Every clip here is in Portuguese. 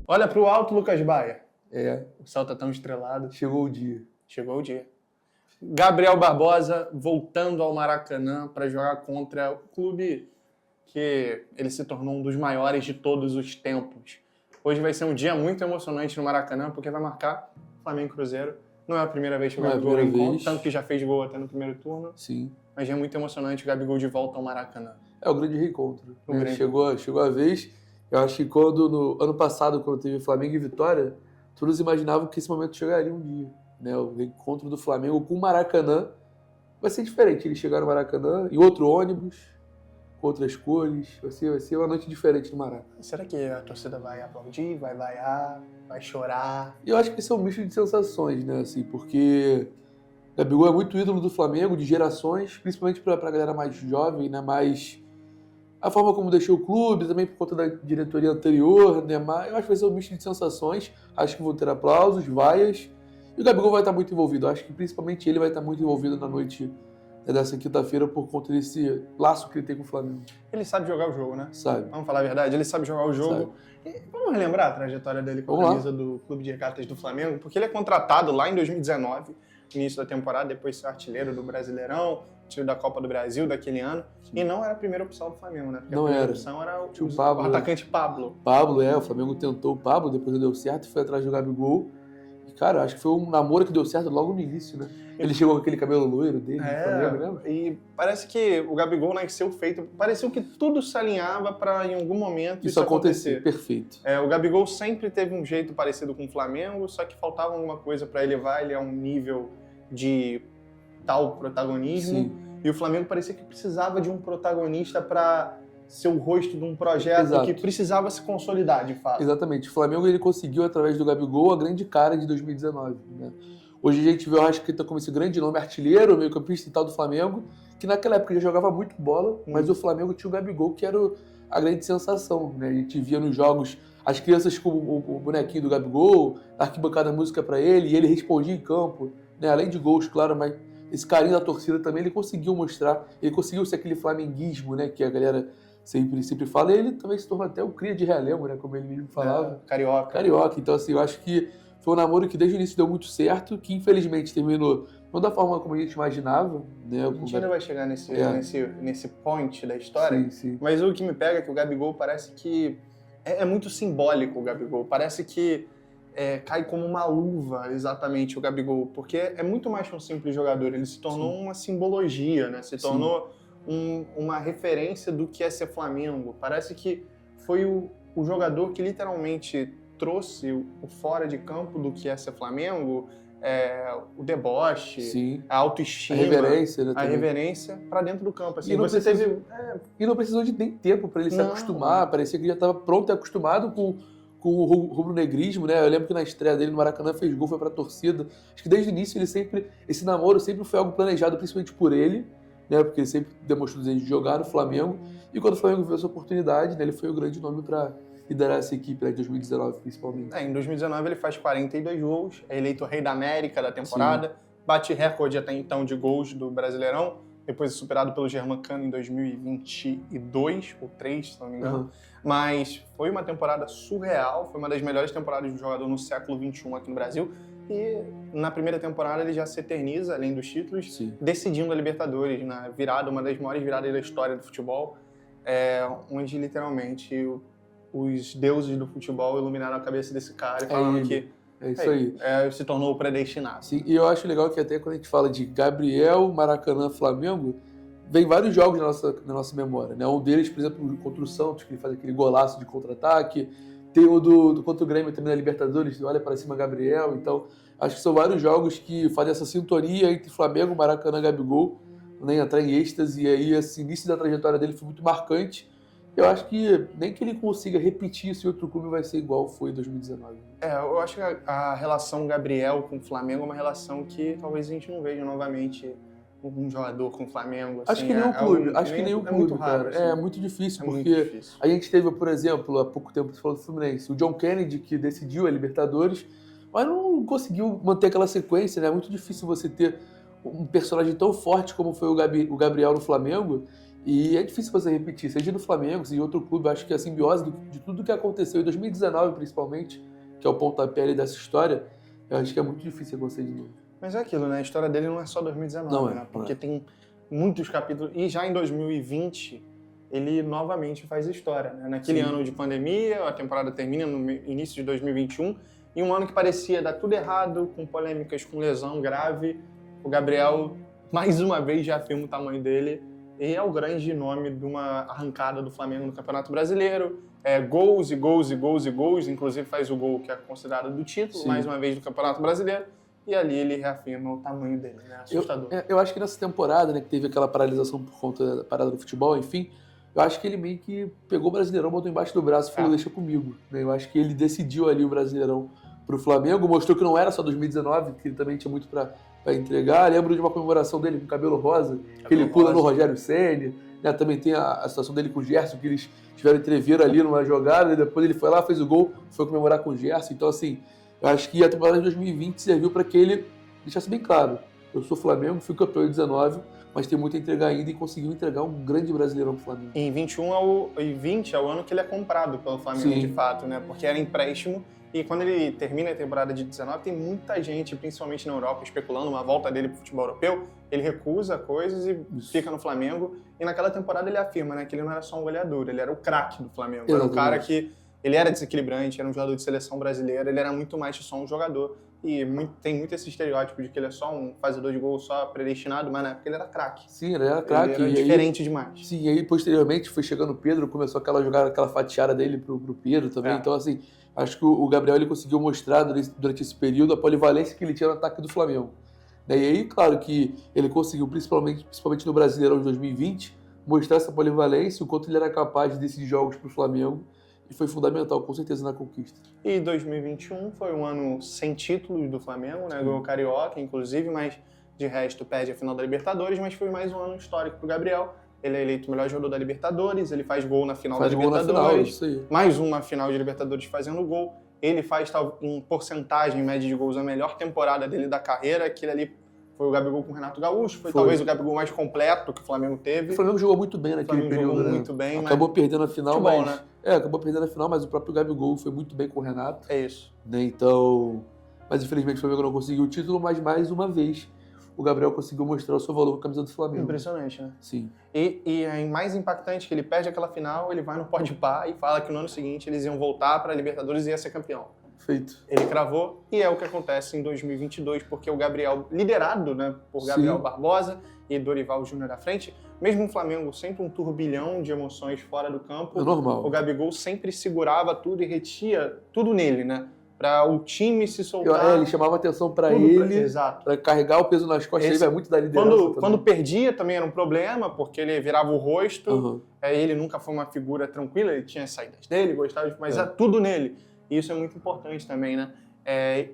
Olha pro alto, Lucas Baia. É, O céu tá tão estrelado. chegou o dia. Chegou o dia. Gabriel Barbosa voltando ao Maracanã para jogar contra o clube que ele se tornou um dos maiores de todos os tempos. Hoje vai ser um dia muito emocionante no Maracanã, porque vai marcar Flamengo e Cruzeiro. Não é a primeira vez que o Não é a Gabigol primeira encontra, vez. tanto que já fez gol até no primeiro turno. Sim. Mas é muito emocionante o Gabigol de volta ao Maracanã. É o grande reencontro. O Né? grande. Chegou a vez. Eu acho que no ano passado, quando teve Flamengo e Vitória, todos imaginavam que esse momento chegaria um dia. Né? O reencontro do Flamengo com o Maracanã vai ser diferente. Eles chegaram no Maracanã em outro ônibus, com outras cores. Vai ser uma noite diferente no Maracanã. Será que a torcida vai aplaudir, vai vaiar, vai chorar? E eu acho que esse é um misto de sensações, né? Assim, porque o Gabigol é muito ídolo do Flamengo, de gerações, principalmente para a galera mais jovem, né? Mais a forma como deixou o clube, também por conta da diretoria anterior, né? Mas eu acho que vai ser um misto de sensações. Acho que vão ter aplausos, vaias. E o Gabigol vai estar muito envolvido. Eu acho que principalmente ele vai estar muito envolvido na noite dessa quinta-feira por conta desse laço que ele tem com o Flamengo. Ele sabe jogar o jogo, né? Sabe? Vamos falar a verdade, ele sabe jogar o jogo. E vamos relembrar a trajetória dele com a camisa do Clube de Regatas do Flamengo, porque ele é contratado lá em 2019, início da temporada, depois ser artilheiro do Brasileirão, tiro da Copa do Brasil daquele ano, e não era a primeira opção do Flamengo, né? Porque Não a primeira era. opção era o Pablo, o atacante Pablo. Pablo, o Flamengo tentou o Pablo, depois não deu certo, foi atrás do Gabigol. E, cara, acho que foi um namoro que deu certo logo no início, né? Ele chegou com aquele cabelo loiro dele, no Flamengo, lembra? E parece que o Gabigol nasceu feito, pareceu que tudo se alinhava para em algum momento isso acontecer. Perfeito. O Gabigol sempre teve um jeito parecido com o Flamengo, só que faltava alguma coisa para elevar ele a um nível de tal protagonismo. Sim. E o Flamengo parecia que precisava de um protagonista para ser o rosto de um projeto. Exato. Que precisava se consolidar, de fato. Exatamente. O Flamengo ele conseguiu, através do Gabigol, a grande cara de 2019. Né? Hoje a gente vê o Arrascaeta como esse grande nome, artilheiro, meio-campista e tal do Flamengo, que naquela época já jogava muito bola, mas o Flamengo tinha o Gabigol, que era a grande sensação. Né? A gente via nos jogos as crianças com o bonequinho do Gabigol, a arquibancada música para ele, e ele respondia em campo, né? Além de gols, claro, mas esse carinho da torcida também ele conseguiu mostrar, ele conseguiu ser aquele flamenguismo, né? Que a galera sempre fala, e ele também se tornou até o cria de Realengo, né? Como ele mesmo falava. Carioca. Então, assim, eu acho que foi um namoro que desde o início deu muito certo, que infelizmente terminou não da forma como a gente imaginava. Né? A gente ainda vai chegar nesse point da história, sim. Mas o que me pega é que o Gabigol parece que é muito simbólico, o Gabigol. Parece que cai como uma luva, exatamente, o Gabigol, porque é muito mais que um simples jogador, ele se tornou uma simbologia, né? Se tornou uma referência do que é ser Flamengo. Parece que foi o jogador que literalmente trouxe o fora de campo do que é ser Flamengo, o deboche, a autoestima, a reverência para dentro do campo. Assim, e não precisou de nem tempo para ele se acostumar, parecia que ele já estava pronto e acostumado com o rubro-negrismo, né? Eu lembro que na estreia dele no Maracanã fez gol, foi pra torcida. Acho que desde o início esse namoro sempre foi algo planejado, principalmente por ele, né? Porque ele sempre demonstrou o desejo de jogar no Flamengo. E quando o Flamengo viu essa oportunidade, né, ele foi o grande nome para liderar essa equipe, né, de 2019 principalmente. Em 2019 ele faz 42 gols, é eleito Rei da América da temporada, bate recorde até então de gols do Brasileirão, depois é superado pelo Germancano em 2022, ou 3, se não me engano. Mas foi uma temporada surreal, foi uma das melhores temporadas de um jogador no século XXI aqui no Brasil. E na primeira temporada ele já se eterniza, além dos títulos, decidindo a Libertadores, na virada, uma das maiores viradas da história do futebol, onde literalmente os deuses do futebol iluminaram a cabeça desse cara e falando que isso aí. Se tornou o predestinado. Sim, e eu acho legal que até quando a gente fala de Gabriel, Maracanã, Flamengo, vem vários jogos na nossa memória, né? Um deles, por exemplo, contra o Santos, que ele faz aquele golaço de contra-ataque. Tem o do contra o Grêmio também na Libertadores, olha para cima Gabriel. Então, acho que são vários jogos que fazem essa sintonia entre Flamengo, Maracanã e Gabigol, né? Entrar em êxtase. E aí, esse início da trajetória dele foi muito marcante. Eu acho que nem que ele consiga repetir isso em outro clube vai ser igual foi em 2019. Eu acho que a relação Gabriel com o Flamengo é uma relação que talvez a gente não veja novamente um jogador com o Flamengo. Assim, acho que nenhum clube, muito raro, cara. Assim. É muito difícil, porque a gente teve, por exemplo, há pouco tempo, você falou do Fluminense, o John Kennedy, que decidiu a Libertadores, mas não conseguiu manter aquela sequência, né? É muito difícil você ter um personagem tão forte como foi o Gabriel no Flamengo E é difícil você repetir, seja no Flamengo, seja em outro clube. Eu acho que a simbiose de tudo que aconteceu em 2019, principalmente, que é o pontapé ali dessa história, eu acho que é muito difícil acontecer de novo. Mas é aquilo, né? A história dele não é só 2019, Não né? Porque tem muitos capítulos. E já em 2020, ele novamente faz história, né? Naquele ano de pandemia, a temporada termina no início de 2021, e um ano que parecia dar tudo errado, com polêmicas, com lesão grave, o Gabriel, mais uma vez, já afirma o tamanho dele, e é o grande nome de uma arrancada do Flamengo no Campeonato Brasileiro. Gols e gols e gols e gols, inclusive faz o gol que é considerado do título, mais uma vez, do Campeonato Brasileiro. E ali ele reafirma o tamanho dele, né? Assustador. Eu acho que nessa temporada, né, que teve aquela paralisação por conta da parada do futebol, enfim, eu acho que ele meio que pegou o Brasileirão, botou embaixo do braço e falou, deixa comigo. Né? Eu acho que ele decidiu ali o Brasileirão pro Flamengo, mostrou que não era só 2019, que ele também tinha muito pra entregar. Lembro de uma comemoração dele com cabelo rosa, que ele pula no Rogério Ceni, né? Também tem a situação dele com o Gerson, que eles tiveram entrever ali numa jogada, e depois ele foi lá, fez o gol, foi comemorar com o Gerson. Então, assim, eu acho que a temporada de 2020 serviu para que ele deixasse bem claro, eu sou Flamengo, fui campeão em 19, mas tem muito a entregar ainda e conseguiu entregar um grande Brasileirão pro Flamengo. Em 20 é o ano que ele é comprado pelo Flamengo, de fato, né? Porque era empréstimo. E quando ele termina a temporada de 19, tem muita gente, principalmente na Europa, especulando uma volta dele pro futebol europeu. Ele recusa coisas e fica no Flamengo. E naquela temporada ele afirma, né, que ele não era só um goleador, ele era o craque do Flamengo. Era um cara que ele era desequilibrante, era um jogador de seleção brasileira, ele era muito mais que só um jogador. E tem muito esse estereótipo de que ele é só um fazedor de gol, só predestinado, mas na época ele era craque. Sim, ele era craque. Ele era diferente demais. Sim, e aí posteriormente foi chegando o Pedro, começou aquela fatiada dele pro Pedro também. Então, assim, acho que o Gabriel ele conseguiu mostrar durante esse período a polivalência que ele tinha no ataque do Flamengo. E aí, claro que ele conseguiu, principalmente no Brasileirão de 2020, mostrar essa polivalência, o quanto ele era capaz de decidir jogos pro Flamengo. E foi fundamental, com certeza, na conquista. E 2021 foi um ano sem títulos do Flamengo, né? Ganhou o Carioca, inclusive, mas de resto perde a final da Libertadores, mas foi mais um ano histórico pro Gabriel. Ele é eleito o melhor jogador da Libertadores, ele faz gol na final da Libertadores, mais uma final de Libertadores fazendo gol. Ele faz, em porcentagem, média de gols, a melhor temporada dele da carreira. Aquele ali foi o Gabigol com o Renato Gaúcho, foi talvez o Gabigol mais completo que o Flamengo teve. O Flamengo jogou muito bem naquele período, jogou muito bem, acabou perdendo a final, futebol, mas... né? Acabou perdendo a final, mas o próprio Gabigol foi muito bem com o Renato. É isso. Né? Então... Mas infelizmente o Flamengo não conseguiu o título, mas mais uma vez o Gabriel conseguiu mostrar o seu valor com a camisa do Flamengo. Impressionante, né? Sim. E é mais impactante que ele perde aquela final, ele vai no Podpah e fala que no ano seguinte eles iam voltar para a Libertadores e ia ser campeão. Feito. Ele cravou, e é o que acontece em 2022, porque o Gabriel, liderado, né, por Gabriel Barbosa e Dorival Júnior à frente, mesmo o Flamengo sempre um turbilhão de emoções fora do campo, é normal. O Gabigol sempre segurava tudo e retia tudo nele, né? Para o time se soltar. Ele chamava atenção para ele, para carregar o peso nas costas, ele vai muito da liderança. Quando perdia também era um problema, porque ele virava o rosto, ele nunca foi uma figura tranquila, ele tinha as saídas dele, gostava, mas é tudo nele. E isso é muito importante também, né?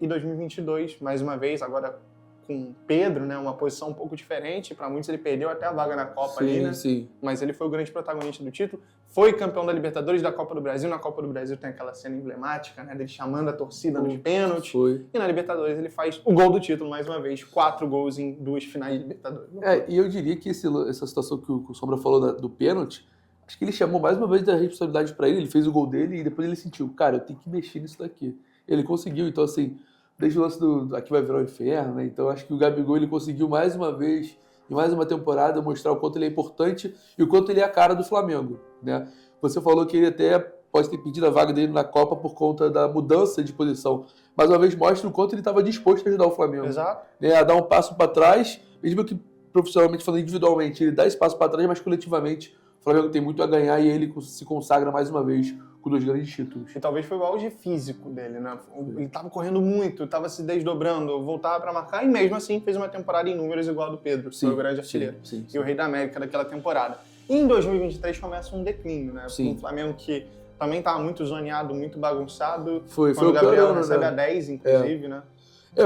E 2022, mais uma vez, agora com Pedro, né? Uma posição um pouco diferente. Para muitos ele perdeu até a vaga na Copa ali, né? Sim. Mas ele foi o grande protagonista do título. Foi campeão da Libertadores, da Copa do Brasil. Na Copa do Brasil tem aquela cena emblemática, né? Dele chamando a torcida nos pênaltis. E na Libertadores ele faz o gol do título, mais uma vez. 4 gols em 2 finais de Libertadores. E eu diria que essa situação que o Sombra falou do pênalti, acho que ele chamou mais uma vez da responsabilidade para ele, ele fez o gol dele e depois ele sentiu, cara, eu tenho que mexer nisso daqui. Ele conseguiu, então assim, desde o lance do Aqui Vai Virar o Inferno, né? Então acho que o Gabigol ele conseguiu mais uma vez, em mais uma temporada, mostrar o quanto ele é importante e o quanto ele é a cara do Flamengo, né? Você falou que ele até pode ter pedido a vaga dele na Copa por conta da mudança de posição. Mais uma vez mostra o quanto ele estava disposto a ajudar o Flamengo. Exato. Né? A dar um passo para trás, mesmo que profissionalmente falando individualmente, ele dá esse passo para trás, mas coletivamente o Flamengo tem muito a ganhar e ele se consagra mais uma vez com 2 grandes títulos. E talvez foi o auge físico dele, né? Ele estava correndo muito, estava se desdobrando, voltava para marcar e mesmo assim fez uma temporada em números igual a do Pedro, que foi o grande artilheiro. E o Rei da América daquela temporada. E em 2023 começa um declínio, né? Um Flamengo que também estava muito zoneado, muito bagunçado. Foi o Gabriel piorando, recebe a 10, inclusive, né?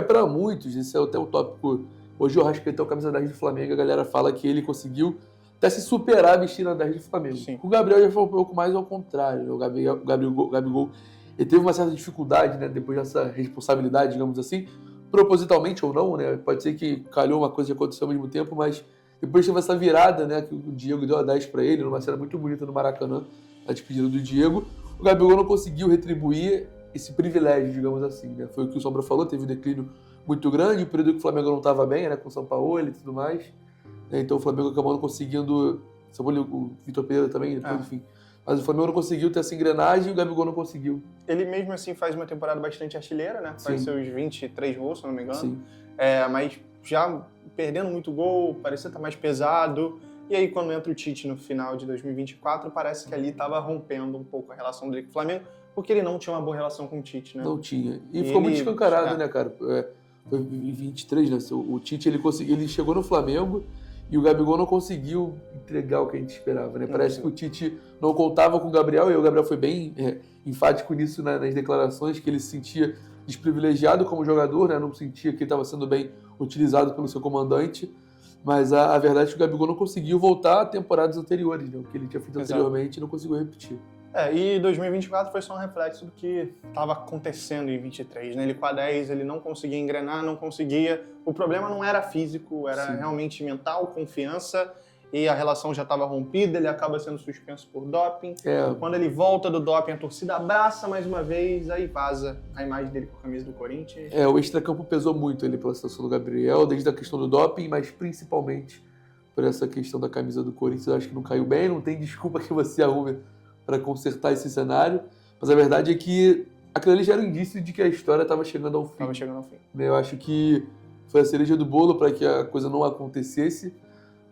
Para muitos, isso é até um tópico. Hoje o Arrascaeta é o camisa 10 do Flamengo, a galera fala que ele conseguiu até se superar vestindo a 10 do Flamengo. O Gabriel já foi um pouco mais ao contrário. O Gabigol ele teve uma certa dificuldade, né, depois dessa responsabilidade, digamos assim, propositalmente ou não, né? Pode ser que calhou uma coisa que aconteceu ao mesmo tempo, mas Depois teve essa virada, né, que o Diego deu a 10 para ele, numa cena muito bonita no Maracanã, a despedida do Diego. O Gabigol não conseguiu retribuir esse privilégio, digamos assim, né? Foi o que o Sombra falou, teve um declínio muito grande, o período que o Flamengo não estava bem, né, com o São Paulo e tudo mais. Então o Flamengo acabou não conseguindo... O Vitor Pereira também, depois, enfim. Mas o Flamengo não conseguiu ter essa engrenagem e o Gabigol não conseguiu. Ele mesmo assim faz uma temporada bastante artilheira, né? Faz seus 23 gols, se não me engano. Sim. Mas já perdendo muito gol, parecia estar mais pesado. E aí quando entra o Tite no final de 2024, parece que ali estava rompendo um pouco a relação dele com o Flamengo, porque ele não tinha uma boa relação com o Tite, né? Não tinha. E ficou muito escancarado, né, cara? Foi em 23, né? O Tite, ele chegou no Flamengo e o Gabigol não conseguiu entregar o que a gente esperava, né? Parece que o Tite não contava com o Gabriel, e o Gabriel foi bem enfático nisso, né, nas declarações, que ele se sentia desprivilegiado como jogador, né? Não sentia que ele estava sendo bem utilizado pelo seu comandante, mas a verdade é que o Gabigol não conseguiu voltar a temporadas anteriores, né? O que ele tinha feito anteriormente não conseguiu repetir. E 2024 foi só um reflexo do que estava acontecendo em 23, né? Ele com a 10, ele não conseguia engrenar, não conseguia... O problema não era físico, era realmente mental, confiança, e a relação já estava rompida, ele acaba sendo suspenso por doping. Quando ele volta do doping, a torcida abraça mais uma vez, aí vaza a imagem dele com a camisa do Corinthians. O extracampo pesou muito ele pela situação do Gabriel, desde a questão do doping, mas principalmente por essa questão da camisa do Corinthians. Eu acho que não caiu bem, não tem desculpa que você arrume para consertar esse cenário, mas a verdade é que aquilo ali já era um indício de que a história estava chegando ao fim. Eu acho que foi a cereja do bolo para que a coisa não acontecesse,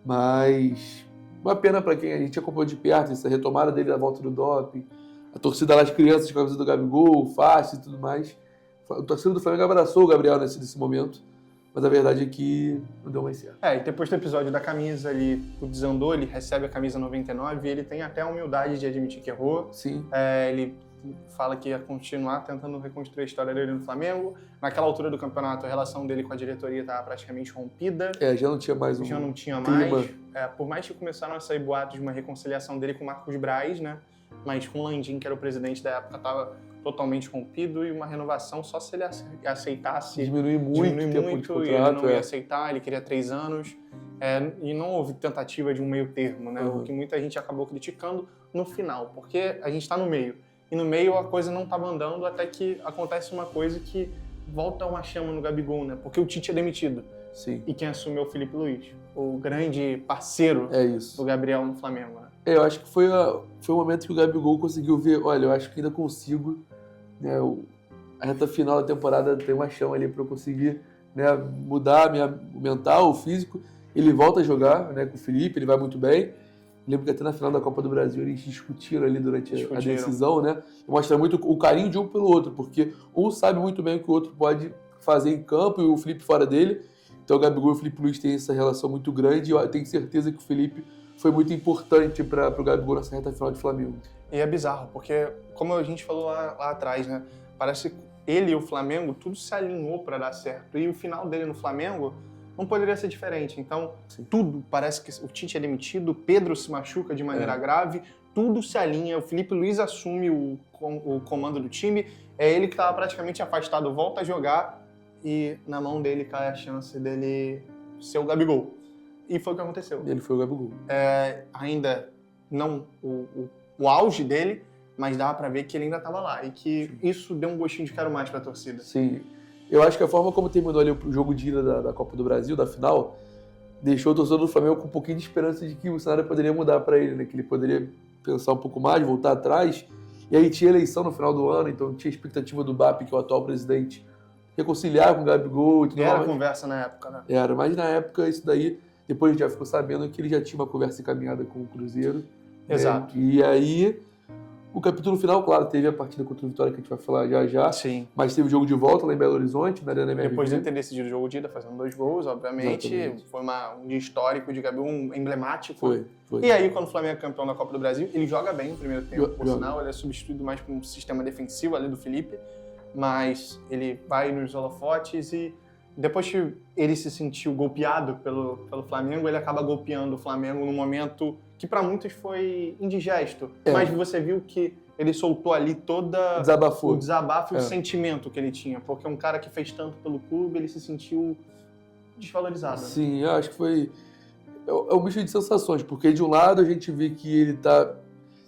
mas uma pena para quem a gente acompanhou de perto, essa retomada dele da volta do doping, a torcida lá, as crianças com a camisa do Gabigol, o faixa e tudo mais. A torcida do Flamengo abraçou o Gabriel nesse momento, mas a verdade é que não deu mais certo. E depois do episódio da camisa, o desandou, ele recebe a camisa 99 e ele tem até a humildade de admitir que errou. Sim. Ele fala que ia continuar tentando reconstruir a história dele no Flamengo. Naquela altura do campeonato, a relação dele com a diretoria estava praticamente rompida. Já não tinha mais Já não tinha clima. mais. Por mais que começaram a sair boatos de uma reconciliação dele com o Marcos Braz, né? Mas com o Landim, que era o presidente da época, estava totalmente rompido, e uma renovação só se ele aceitasse. Diminuir muito o tempo de contrato. E ele não ia aceitar, ele queria 3 anos. E não houve tentativa de um meio termo, né? O que muita gente acabou criticando no final, porque a gente está no meio. E no meio a coisa não estava andando até que acontece uma coisa que volta uma chama no Gabigol, né? Porque o Tite é demitido. Sim. E quem assumiu é o Felipe Luiz, o grande parceiro do Gabriel no Flamengo, né? Eu acho que foi o momento que o Gabigol conseguiu ver, olha, eu acho que ainda consigo, né, a reta final da temporada tem uma chama ali para eu conseguir, né, mudar o mental, o físico. Ele volta a jogar, né, com o Felipe, ele vai muito bem. Lembro que até na final da Copa do Brasil eles discutiram ali durante a decisão, né? Mostra muito o carinho de um pelo outro, porque um sabe muito bem o que o outro pode fazer em campo e o Felipe fora dele. Então o Gabigol e o Felipe Luiz têm essa relação muito grande e eu tenho certeza que o Felipe foi muito importante para o Gabigol nessa reta final de Flamengo. E é bizarro, porque como a gente falou lá atrás, né? Parece que ele e o Flamengo, tudo se alinhou para dar certo. E o final dele no Flamengo não poderia ser diferente. Então, tudo parece que o Tite é demitido, o Pedro se machuca de maneira grave, tudo se alinha, o Felipe Luiz assume o comando do time, é ele que estava praticamente afastado, volta a jogar e na mão dele cai a chance dele ser o Gabigol. E foi o que aconteceu. Ele foi o Gabigol. Ainda não o auge dele, mas dava pra ver que ele ainda estava lá e que isso deu um gostinho de quero mais pra torcida. Sim. Eu acho que a forma como terminou ali o jogo de ida da Copa do Brasil, da final, deixou o torcedor do Flamengo com um pouquinho de esperança de que o cenário poderia mudar para ele, né? Que ele poderia pensar um pouco mais, voltar atrás. E aí tinha eleição no final do ano, então tinha a expectativa do BAP, que é o atual presidente, reconciliar com o Gabigol e tudo mais. Era conversa na época, né? Era, mas na época isso daí, depois a gente já ficou sabendo que ele já tinha uma conversa encaminhada com o Cruzeiro. Exato. Né? E aí, o capítulo final, claro, teve a partida contra o Vitória, que a gente vai falar já já. Sim. Mas teve o jogo de volta lá em Belo Horizonte, na Arena MRV. Depois de ter decidido o jogo de ida, fazendo 2 gols, obviamente. Exatamente. Foi um dia histórico de Gabigol, um emblemático. Foi. E aí, quando o Flamengo é campeão da Copa do Brasil, ele joga bem no primeiro tempo, por sinal. Ele é substituído mais por um sistema defensivo ali do Felipe. Mas ele vai nos holofotes e depois que ele se sentiu golpeado pelo Flamengo, ele acaba golpeando o Flamengo num momento que para muitos foi indigesto. Mas você viu que ele soltou ali toda o desabafo e o sentimento que ele tinha. Porque um cara que fez tanto pelo clube, ele se sentiu desvalorizado. Sim, eu acho que foi... é um misto de sensações, porque de um lado a gente vê que ele tá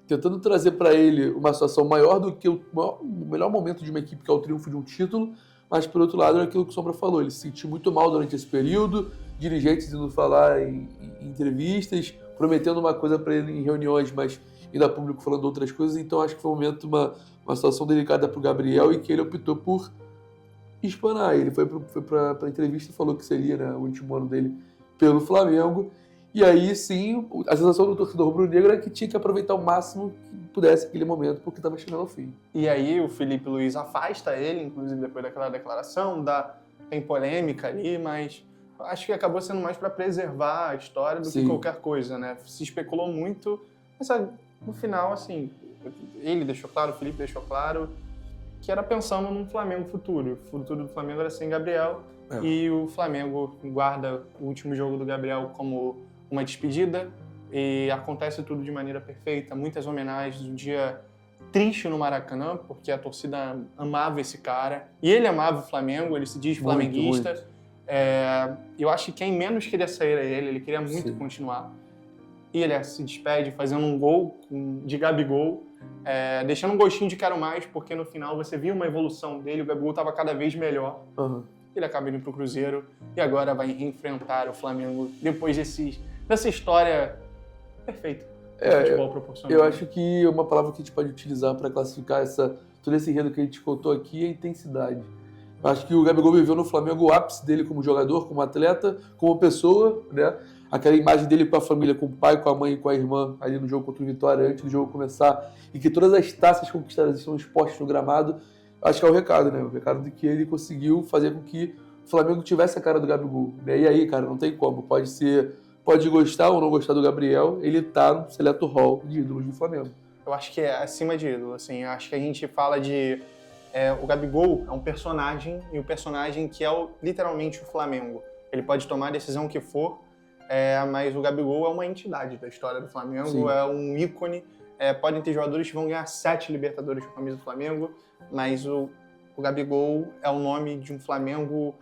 tentando trazer para ele uma situação maior do que o melhor momento de uma equipe, que é o triunfo de um título, mas por outro lado é aquilo que o Sombra falou, ele se sentiu muito mal durante esse período, dirigentes indo falar em entrevistas, prometendo uma coisa para ele em reuniões, mas ainda público falando outras coisas, então acho que foi um momento, uma situação delicada para o Gabriel e que ele optou por espanar. Ele foi para a entrevista e falou que seria, né, o último ano dele pelo Flamengo. E aí, sim, a sensação do torcedor rubro-negro é que tinha que aproveitar o máximo que pudesse aquele momento, porque estava chegando ao fim. E aí o Felipe Luiz afasta ele, inclusive depois daquela declaração, tem polêmica ali, mas acho que acabou sendo mais para preservar a história do que qualquer coisa, né? Se especulou muito, mas no final, assim, ele deixou claro, o Felipe deixou claro, que era pensando num Flamengo futuro. O futuro do Flamengo era sem Gabriel, e o Flamengo guarda o último jogo do Gabriel como uma despedida, e acontece tudo de maneira perfeita, muitas homenagens, um dia triste no Maracanã, porque a torcida amava esse cara, e ele amava o Flamengo, ele se diz flamenguista. Muito. Eu acho que quem menos queria sair era ele queria muito continuar. E ele se despede fazendo um gol de Gabigol, deixando um gostinho de quero mais, porque no final você viu uma evolução dele, o Gabigol estava cada vez melhor. Ele acaba indo pro Cruzeiro e agora vai reenfrentar o Flamengo depois dessa história perfeita que o futebol proporciona. Eu acho que uma palavra que a gente pode utilizar para classificar todo esse enredo que a gente contou aqui é intensidade. Eu acho que o Gabigol viveu no Flamengo o ápice dele como jogador, como atleta, como pessoa, né? Aquela imagem dele com a família, com o pai, com a mãe e com a irmã ali no jogo contra o Vitória, antes do jogo começar, e que todas as taças conquistadas estão expostas no gramado, acho que é o recado, né? O recado de que ele conseguiu fazer com que o Flamengo tivesse a cara do Gabigol, né? E aí, cara, não tem como. Pode gostar ou não gostar do Gabriel, ele tá no seleto hall de ídolos do Flamengo. Eu acho que é acima de ídolo, assim. Eu acho que a gente fala de... o Gabigol é um personagem, e o personagem que é literalmente o Flamengo. Ele pode tomar a decisão que for, mas o Gabigol é uma entidade da história do Flamengo, Sim. É um ícone. Podem ter jogadores que vão ganhar 7 Libertadores com a camisa do Flamengo, mas o Gabigol é o nome de um Flamengo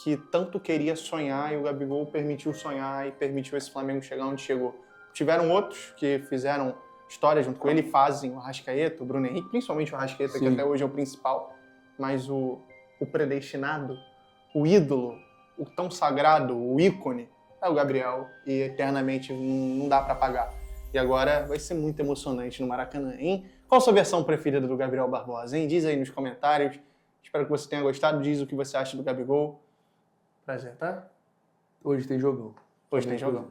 que tanto queria sonhar, e o Gabigol permitiu sonhar e permitiu esse Flamengo chegar onde chegou. Tiveram outros que fizeram história junto com ele, fazem o Arrascaeta, o Bruno Henrique, principalmente o Arrascaeta, Sim. que até hoje é o principal, mas o predestinado, o ídolo, o tão sagrado, o ícone, é o Gabriel, e eternamente não dá pra apagar. E agora vai ser muito emocionante no Maracanã, hein? Qual a sua versão preferida do Gabriel Barbosa, hein? Diz aí nos comentários. Espero que você tenha gostado. Diz o que você acha do Gabigol. Prazer, tá? Hoje tem jogão. Hoje tem jogão.